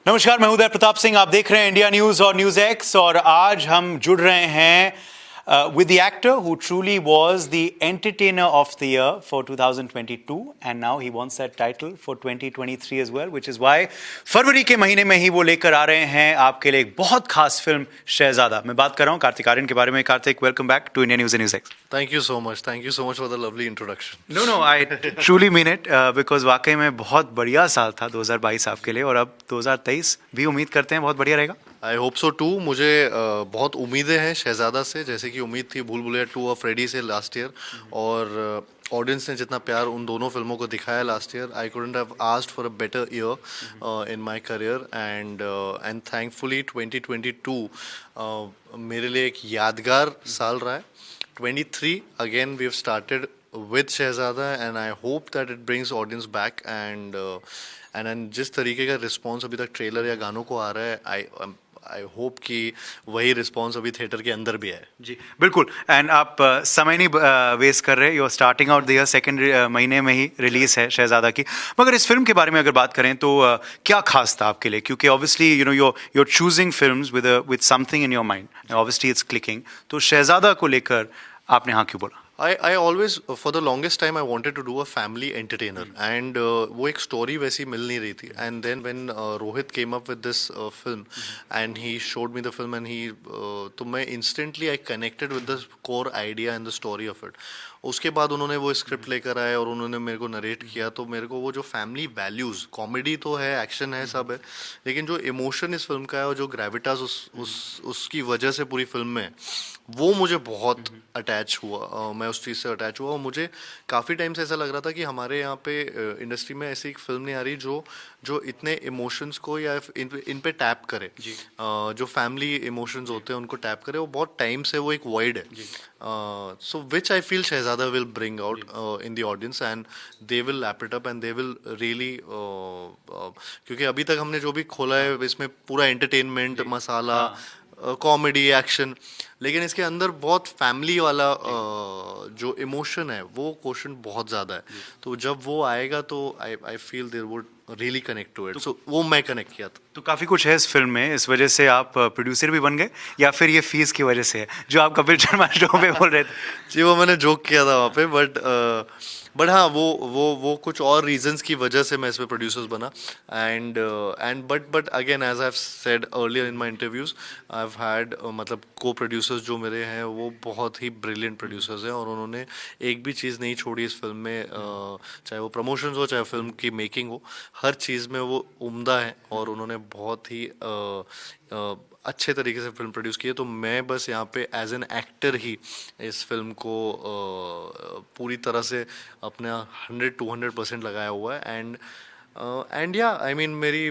नमस्कार, मैं उदय प्रताप सिंह। आप देख रहे हैं इंडिया न्यूज और न्यूज एक्स और आज हम जुड़ रहे हैं with the actor who truly was the entertainer of the year for 2022 and now he wants that title for 2023 as well, which is why फरवरी के महीने में ही वो लेकर आ रहे हैं आपके लिए एक बहुत खास फिल्म शहजादा। मैं बात कर रहा हूँ कार्तिक आर्यन के बारे में। Kartik, welcome back to India News and News X. Thank you so much. Thank you so much for the lovely introduction. No, I truly mean it because वाकई में बहुत बढ़िया साल था 2022 आपके लिए और अब 2023 भी उम्मीद करते हैं बहुत बढ़िया रहेगा। I hope so too. मुझे बहुत उम्मीदें हैं शहजादा से, जैसे कि उम्मीद थी भूल भुलैया 2 और फ्रेडी से लास्ट ईयर, और ऑडियंस ने जितना प्यार उन दोनों फिल्मों को दिखाया last year, I couldn't have asked for a better year in my career and thankfully 2022 मेरे लिए एक यादगार साल रहा है। 23 again we have started with Shahzada and I hope that it brings audience back and जिस तरीके का रिस्पॉन्स अभी तक ट्रेलर या गानों को आ रहा है, आई होप कि वही रिस्पॉन्स अभी थिएटर के अंदर भी है। जी बिल्कुल। एंड आप समय नहीं वेस्ट कर रहे, you are starting out the year, second महीने में ही रिलीज है शहजादा की। मगर इस फिल्म के बारे में अगर बात करें तो क्या खास था आपके लिए? क्योंकि obviously you know you're choosing films with something in your mind, obviously it's clicking। तो शहजादा को लेकर आपने हाँ क्यों बोला? I always for the longest time I wanted to do a family entertainer and वो एक story वैसी मिल नहीं रही थी, and then when Rohit came up with this film and he showed me the film and तो मैं instantly I connected with the core idea and the story of it। उसके बाद उन्होंने वो स्क्रिप्ट लेकर आए और उन्होंने मेरे को नरेट किया, तो मेरे को वो जो फैमिली वैल्यूज़, कॉमेडी तो है, एक्शन है, सब है, लेकिन जो इमोशन इस फिल्म का है और जो ग्रेविटास उसकी वजह से पूरी फिल्म में, वो मुझे बहुत अटैच हुआ। मैं उस चीज़ से अटैच हुआ और मुझे काफ़ी टाइम से ऐसा लग रहा था कि हमारे यहाँ पे इंडस्ट्री में ऐसी एक फिल्म नहीं आ रही जो इतने इमोशंस को या इन पे टैप करे, जो फैमिली इमोशंस होते हैं उनको टैप करे। वो बहुत टाइम से वो एक वॉइड है, so which I feel Shehzada will bring out in the audience and they will lap it up and they will really, क्योंकि अभी तक हमने जो भी खोला है इसमें पूरा एंटरटेनमेंट मसाला, कॉमेडी, एक्शन, लेकिन इसके अंदर बहुत फैमिली वाला जो इमोशन है वो क्वेश्चन बहुत ज़्यादा है। तो जब वो आएगा तो I feel there would really connect to it, so वो मैं कनेक्ट किया था। तो काफ़ी कुछ है इस फिल्म में, इस वजह से आप प्रोड्यूसर भी बन गए या फिर ये फीस की वजह से है जो आप कपिल शर्मा शो पे बोल रहे थे? जी वो मैंने जोक किया था वहाँ पे, बट हाँ वो कुछ और रीजंस की वजह से मैं इसमें प्रोड्यूसर्स बना। And but again as I have said earlier in my interviews, I have had मतलब को प्रोड्यूसर्स जो मेरे हैं वो बहुत ही ब्रिलियंट प्रोड्यूसर्स हैं और उन्होंने एक भी चीज़ नहीं छोड़ी इस फिल्म में, चाहे वो प्रमोशंस हो चाहे फिल्म की मेकिंग हो, हर चीज़ में वो उम्दा है और उन्होंने बहुत ही अच्छे तरीके से फिल्म प्रोड्यूस की है। तो मैं बस यहाँ पे एज एन एक्टर ही इस फिल्म को पूरी तरह से अपना 100-200% लगाया हुआ है एंड या आई मीन मेरी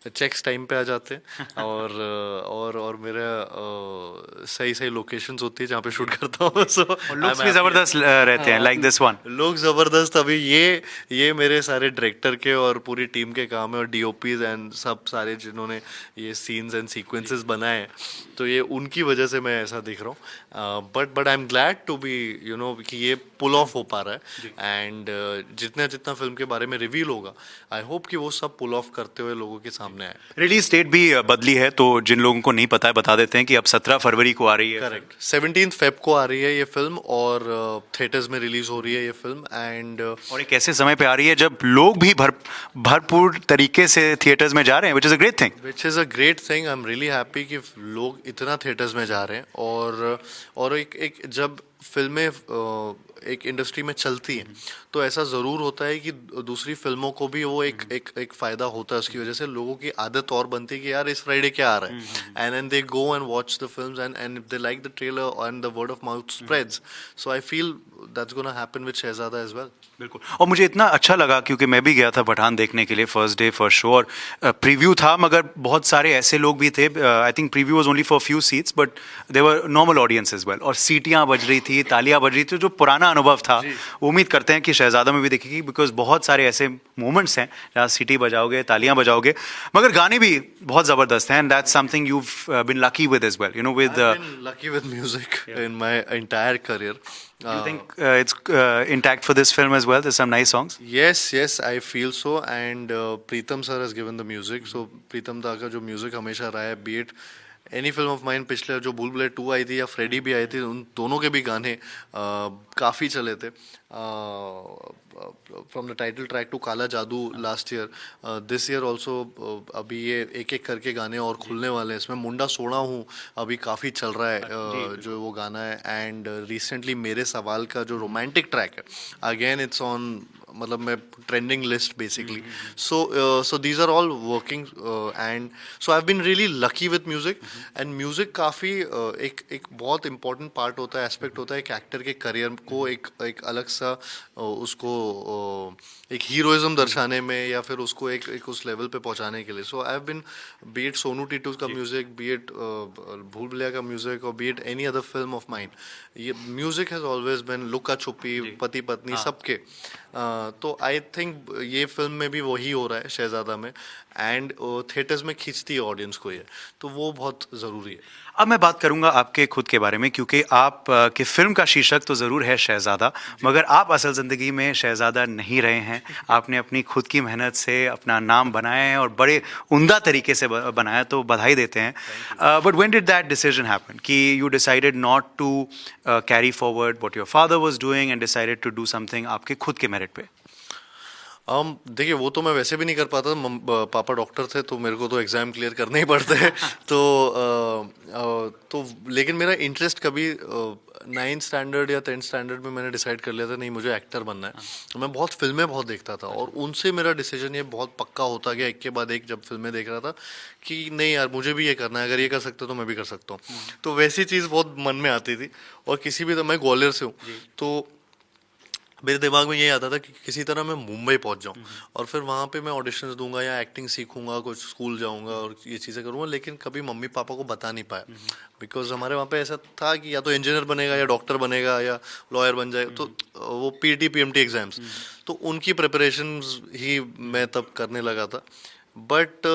चेक्स टाइम पे आ जाते हैं और मेरा सही लोकेशंस होती है जहाँ पे शूट करता हूँ, सो लुक्स भी ज़बरदस्त रहते हैं, लाइक दिस वन। लोग ज़बरदस्त, अभी ये मेरे सारे डायरेक्टर के और पूरी टीम के काम है और डीओपीज एंड सब सारे जिन्होंने ये सीन्स एंड सीक्वेंसेस बनाए हैं, तो ये उनकी वजह से मैं ऐसा दिख रहा हूँ। But I am glad to be you know कि ये पुल ऑफ हो पा रहा है एंड जितना फिल्म के बारे में रिवील होगा, आई होप कि वो सब पुल ऑफ करते हुए लोगों के सामने आए। रिलीज डेट भी बदली है, तो जिन लोगों को नहीं पता है बता देते हैं कि अब 17 फरवरी को आ रही है। करेक्ट, 17 फेब को आ रही है ये फिल्म और थिएटर्स में रिलीज हो रही है ये फिल्म एंड और एक ऐसे समय पे आ रही है जब लोग भी भरपूर तरीके से थिएटर्स में जा रहे हैं, which is a great thing. I am really happy कि लोग इतना थिएटर्स में जा रहे हैं और एक जब फिल्में एक इंडस्ट्री में चलती हैं तो ऐसा ज़रूर होता है कि दूसरी फिल्मों को भी वो एक फ़ायदा होता है, उसकी वजह से लोगों की आदत और बनती है कि यार इस फ्राइडे क्या आ रहा है, and they go and watch the films and if they like the trailer and the word of mouth spreads, so I feel that's gonna happen with Shehzada as well. बिल्कुल, और मुझे इतना अच्छा लगा क्योंकि मैं भी गया था पठान देखने के लिए फर्स्ट डे फर्स्ट शो, और प्रीव्यू था मगर बहुत सारे ऐसे लोग भी थे, I think preview was only for few seats but there were normal audience as well, और सीटियाँ बज रही थी, तालियाँ बज रही थी, जो पुराना अनुभव था, उम्मीद करते हैं कि शहजादा में भी दिखेगी, बिकॉज बहुत सारे ऐसे मोमेंट्स हैं जहाँ सीटी बजाओगे, तालियां बजाओगे, मगर गाने भी बहुत ज़बरदस्त हैं, and that's something you been lucky with as well, you know, with I've been lucky with music in my entire career. you think it's intact for this film as well? There's some nice songs. Yes, I feel so. And Pritam sir has given the music. So Pritam da का जो music हमेशा रहा है, be it any film of mine, पिछले जो भूल भुलैया 2 आई थी या फ्रेडी भी आई थी, उन दोनों के भी गाने काफ़ी चले थे. From the title track to Kala Jadoo last year, this year also अभी ये एक एक करके गाने और खुलने वाले हैं. इसमें मुंडा सोना हूँ अभी काफ़ी चल रहा है, जो वो गाना है. एंड रिसेंटली मेरे सवाल का जो रोमांटिक ट्रैक है, अगेन इट्स ऑन, मतलब मैं trending list basically. So these are all working and so I have been really lucky with music. And music काफ़ी एक बहुत इंपॉर्टेंट पार्ट होता है, एस्पेक्ट होता है एक एक्टर के करियर को एक अलग सा उसको एक हीरोइज्म दर्शाने में, या फिर उसको एक उस लेवल पे पहुंचाने के लिए. So I have been, be it Sonu Titu का music, be it Bhool Bhulaiyaa का म्यूजिक, और be it any other film of mind, ये music has always been, Luka Chuppi, Pati पत्नी, सबके. तो आई थिंक ये फिल्म में भी वही हो रहा है शहजादा में, एंड थिएटर्स में खींचती है ऑडियंस को ये, तो वो बहुत ज़रूरी है. अब मैं बात करूंगा आपके खुद के बारे में, क्योंकि आप के फिल्म का शीर्षक तो ज़रूर है शहजादा, मगर आप असल ज़िंदगी में शहजादा नहीं रहे हैं. आपने अपनी खुद की मेहनत से अपना नाम बनाया है और बड़े उम्दा तरीके से बनाया, तो बधाई देते हैं. But when did that decision happen कि you decided not to carry forward what your father was doing and decided to do something आपके खुद के मेरिट पे? देखिए, वो तो मैं वैसे भी नहीं कर पाता. पापा डॉक्टर थे, तो मेरे को तो एग्ज़ाम क्लियर करने ही पड़ते हैं. तो लेकिन मेरा इंटरेस्ट कभी 9th स्टैंडर्ड या 10th स्टैंडर्ड में मैंने डिसाइड कर लिया था, नहीं मुझे एक्टर बनना है. तो मैं बहुत फिल्में बहुत देखता था, और उनसे मेरा डिसीजन ये बहुत पक्का होता गया एक के बाद एक, जब फिल्में देख रहा था, कि नहीं यार मुझे भी ये करना है, अगर ये कर सकते हो तो मैं भी कर सकता हूँ. तो वैसी चीज़ बहुत मन में आती थी. और किसी भी, मैं ग्वालियर से हूँ, तो मेरे दिमाग में ये आता था कि किसी तरह मैं मुंबई पहुंच जाऊं, और फिर वहाँ पे मैं ऑडिशंस दूंगा या एक्टिंग सीखूंगा, कुछ स्कूल जाऊंगा और ये चीज़ें करूंगा. लेकिन कभी मम्मी पापा को बता नहीं पाया, बिकॉज हमारे वहाँ पे ऐसा था कि या तो इंजीनियर बनेगा या डॉक्टर बनेगा या लॉयर बन जाए. तो वो पीटी पीएमटी एग्जाम्स, तो उनकी प्रिपरेशन ही मैं तब करने लगा था. But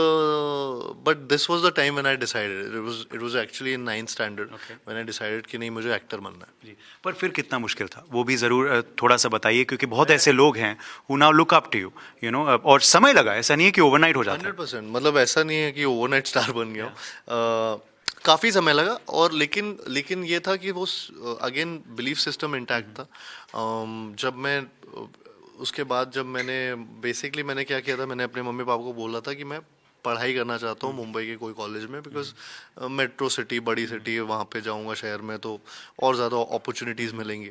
this was the time when I decided. It was actually in 9th standard when I decided कि नहीं मुझे एक्टर बनना है. जी, पर फिर कितना मुश्किल था वो भी ज़रूर थोड़ा सा बताइए, क्योंकि बहुत ऐसे लोग हैं who now look up to you, you know, और समय लगा, ऐसा नहीं है कि ओवरनाइट हो जाता है. 100%, मतलब ऐसा नहीं है कि ओवरनाइट स्टार बन गया हूँ. काफ़ी समय लगा, और लेकिन ये था कि वो अगेन बिलीफ सिस्टम इंटैक्ट था. जब मैं उसके बाद जब मैंने क्या किया था, मैंने अपने मम्मी पापा को बोला था कि मैं पढ़ाई करना चाहता हूँ मुंबई के कोई कॉलेज में, बिकॉज मेट्रो सिटी, बड़ी सिटी है, वहाँ पे जाऊँगा शहर में तो और ज़्यादा अपॉर्चुनिटीज़ मिलेंगी.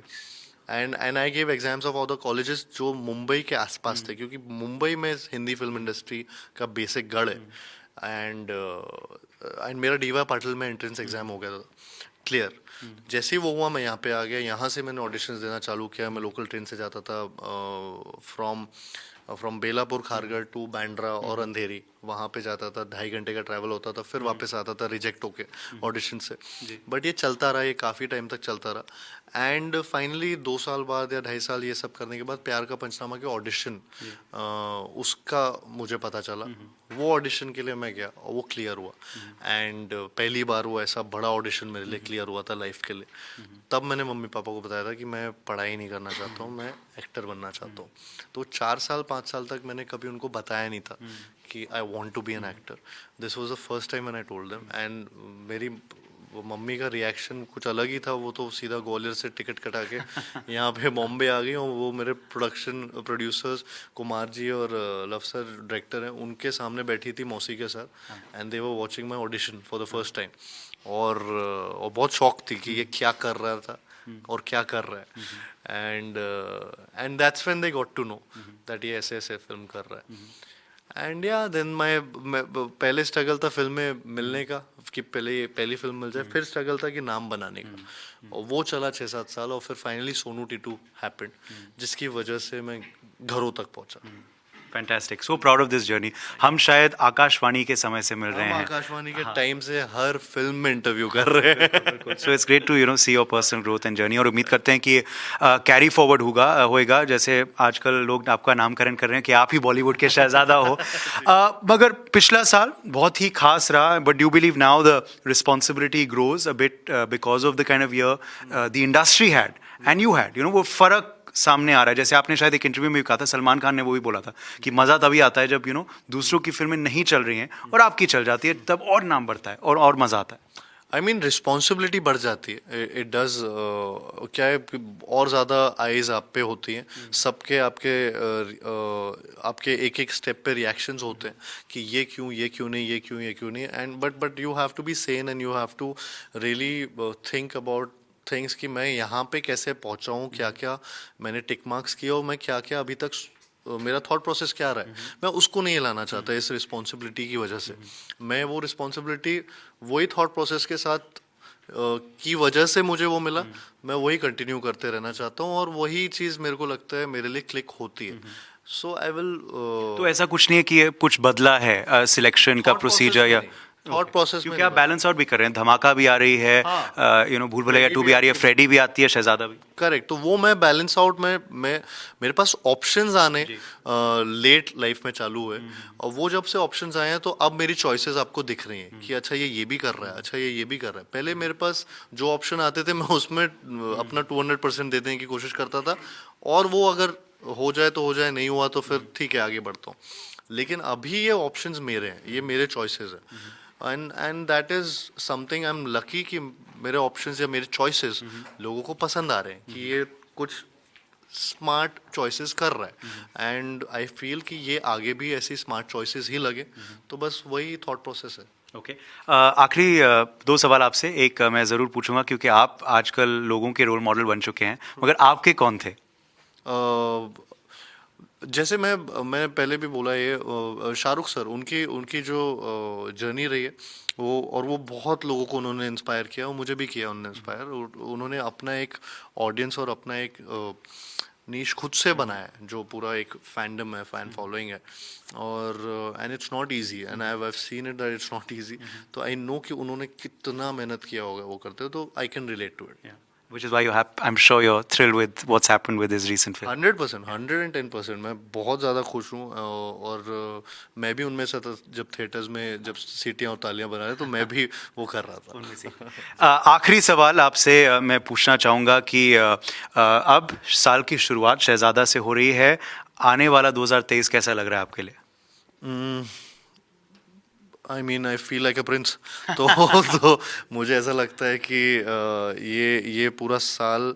And I give exams of all the colleges जो मुंबई के आसपास थे, क्योंकि मुंबई में हिंदी फिल्म इंडस्ट्री का बेसिक गढ़ है. एंड मेरा डीवाई पाटिल में एंट्रेंस एग्जाम हो गया था क्लियर. जैसे ही वो हुआ, मैं यहाँ पे आ गया. यहाँ से मैंने ऑडिशंस देना चालू किया. मैं लोकल ट्रेन से जाता था फ्रॉम बेलापुर खारगढ़ टू बांद्रा और अंधेरी, वहाँ पे जाता था. 2.5 घंटे का ट्रैवल होता था, फिर वापस आता था रिजेक्ट होके ऑडिशन से. बट ये चलता रहा, ये काफ़ी टाइम तक चलता रहा. एंड फाइनली 2 साल बाद या 2.5 साल ये सब करने के बाद प्यार का पंचनामा के ऑडिशन, उसका मुझे पता चला. वो ऑडिशन के लिए मैं गया और वो क्लियर हुआ. एंड पहली बार वो ऐसा बड़ा ऑडिशन मेरे लिए क्लियर हुआ था लाइफ के लिए. तब मैंने मम्मी पापा को बताया था कि मैं पढ़ाई नहीं करना चाहता हूँ, मैं एक्टर बनना चाहता हूँ. तो 4 साल 5 साल तक मैंने कभी उनको बताया नहीं था कि I want to be an actor. This was the first time when I told them. And मेरी वो मम्मी का रिएक्शन कुछ अलग ही था. वो तो सीधा ग्वालियर से टिकट कटा के यहाँ पे बॉम्बे आ गई. और वो मेरे प्रोड्यूसर्स कुमार जी और लव सर डायरेक्टर हैं, उनके सामने बैठी थी मौसी के साथ. And they were watching my audition for the first time. और बहुत शौक थी कि ये क्या कर रहा था और क्या कर रहा है. And that's when they got to know that ये ऐसे ऐसे फिल्म कर रहा है. एंड या देन पहले स्ट्रगल था फिल्म में मिलने का, कि पहली फिल्म मिल जाए. फिर स्ट्रगल था कि नाम बनाने का, और वो चला 6-7 साल. और फिर फाइनली सोनू टीटू हैपेंड, जिसकी वजह से मैं घरों तक पहुंचा. Fantastic, so proud of this journey. हम शायद आकाशवाणी के समय से मिल रहे हम हैं. आकाशवाणी के टाइम से हर फिल्म में इंटरव्यू कर रहे हैं. So it's great to see your personal growth and journey, और उम्मीद करते हैं कि कैरी फॉरवर्ड होएगा जैसे आजकल लोग आपका नामकरण कर रहे हैं कि आप ही बॉलीवुड के शहजादा हो. मगर पिछला साल बहुत ही खास रहा, but do believe now the responsibility grows a bit because of the kind of year the industry had and you had, वो फर्क सामने आ रहा है. जैसे आपने शायद एक इंटरव्यू में भी कहा था, सलमान खान ने वो भी बोला था कि मजा तभी आता है जब दूसरों की फिल्में नहीं चल रही हैं और आपकी चल जाती है, तब और नाम बढ़ता है और मजा आता है. आई मीन रिस्पॉन्सिबिलिटी बढ़ जाती है. इट डज क्या है और ज़्यादा आइज आप पे होती हैं. सबके आपके एक एक स्टेप पे रिएक्शंस होते हैं कि ये क्यों नहीं. And but you have to be sane and you have to really think about things कि मैं यहाँ पे कैसे पहुँचा हूँ, क्या क्या मैंने टिक मार्क्स किया और मैं क्या क्या अभी तक मेरा थॉट प्रोसेस क्या रहा है. मैं उसको नहीं लाना चाहता इस रिस्पॉन्सिबिलिटी की वजह से. मैं वो रिस्पॉन्सिबिलिटी वही थॉट प्रोसेस के साथ की वजह से मुझे वो मिला, मैं वही कंटिन्यू करते रहना चाहता हूँ और वही चीज़ मेरे को लगता है मेरे लिए क्लिक होती है. सो आई विल. तो ऐसा कुछ नहीं है कि कुछ बदला है सिलेक्शन का प्रोसीजर या थॉट प्रोसेस क्योंकि आप बैलेंस आउट भी कर रहे हैं, धमाका भी आ रही है, भूल भुलैया 2 भी आ रही है, फ्रेडी भी आती है, शहजादा भी. करेक्ट. तो वो मैं बैलेंस आउट में मेरे पास ऑप्शंस आने लेट लाइफ में चालू हुए और वो जब से ऑप्शंस आए हैं तो अब मेरी चॉइसेस आपको दिख रही हैं कि अच्छा ये भी कर रहा है, अच्छा ये भी कर रहा है. पहले मेरे पास जो ऑप्शन आते थे मैं उसमें अपना 200% देने की कोशिश करता था और वो अगर हो जाए तो हो जाए, नहीं हुआ तो फिर ठीक है आगे बढ़ता हूँ. लेकिन अभी ये ऑप्शंस मेरे हैं, ये मेरे चॉइसेस हैं. And that is something I am lucky कि मेरे ऑप्शंस या मेरे चॉइसेस लोगों को पसंद आ रहे हैं कि ये कुछ स्मार्ट चॉइसेस कर रहा है. एंड आई फील कि ये आगे भी ऐसी स्मार्ट चॉइसेस ही लगे. तो बस वही थॉट प्रोसेस है. ओके. आखिरी 2 सवाल आपसे. एक मैं ज़रूर पूछूंगा क्योंकि आप आजकल लोगों के रोल मॉडल बन चुके हैं, मगर आपके कौन थे? जैसे मैं पहले भी बोला, ये शाहरुख सर, उनकी जो जर्नी रही है वो बहुत लोगों को उन्होंने इंस्पायर किया और मुझे भी किया उन्होंने इंस्पायर. उन्होंने अपना एक ऑडियंस और अपना एक नीश खुद से बनाया है जो पूरा एक फैंडम है, फैन फॉलोइंग है. और and it's not easy and I have seen it that it's not easy. तो आई नो कि उन्होंने कितना मेहनत किया होगा वो करते, तो I can relate to it. Which is why I'm sure you're thrilled with what's happened with his recent film. 100%, 110%. मैं बहुत ज़्यादा खुश हूँ और मैं भी उनमें से था जब थिएटर्स में जब सीटियाँ और तालियाँ बना रहे तो मैं भी वो कर रहा था. आखिरी सवाल आपसे मैं पूछना चाहूँगा कि अब साल की शुरुआत शहजादा से हो रही है, आने वाला 2023 कैसा लग रहा है आपके लिए? I mean I feel like a prince. तो मुझे ऐसा लगता है कि ये पूरा साल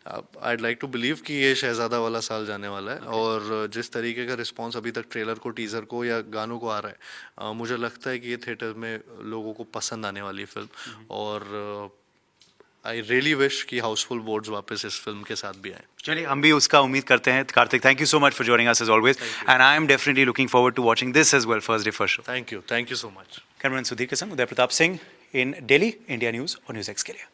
I'd like to believe कि ये शहजादा वाला साल जाने वाला है. और जिस तरीके का रिस्पांस अभी तक ट्रेलर को, टीजर को या गानों को आ रहा है, मुझे लगता है कि ये थिएटर में लोगों को पसंद आने वाली फिल्म. और आई रियली विश कि हाउसफुल बोर्ड्स वापस इस फिल्म के साथ भी आए. चलिए, हम भी उसका उम्मीद करते हैं. Kartik, thank you so much for joining us as always, and I am definitely looking forward to watching this as well, first day first show. Thank you so much. Cameraman Sudhir के संग Uday Pratap Singh in Delhi, India News और News X के लिए.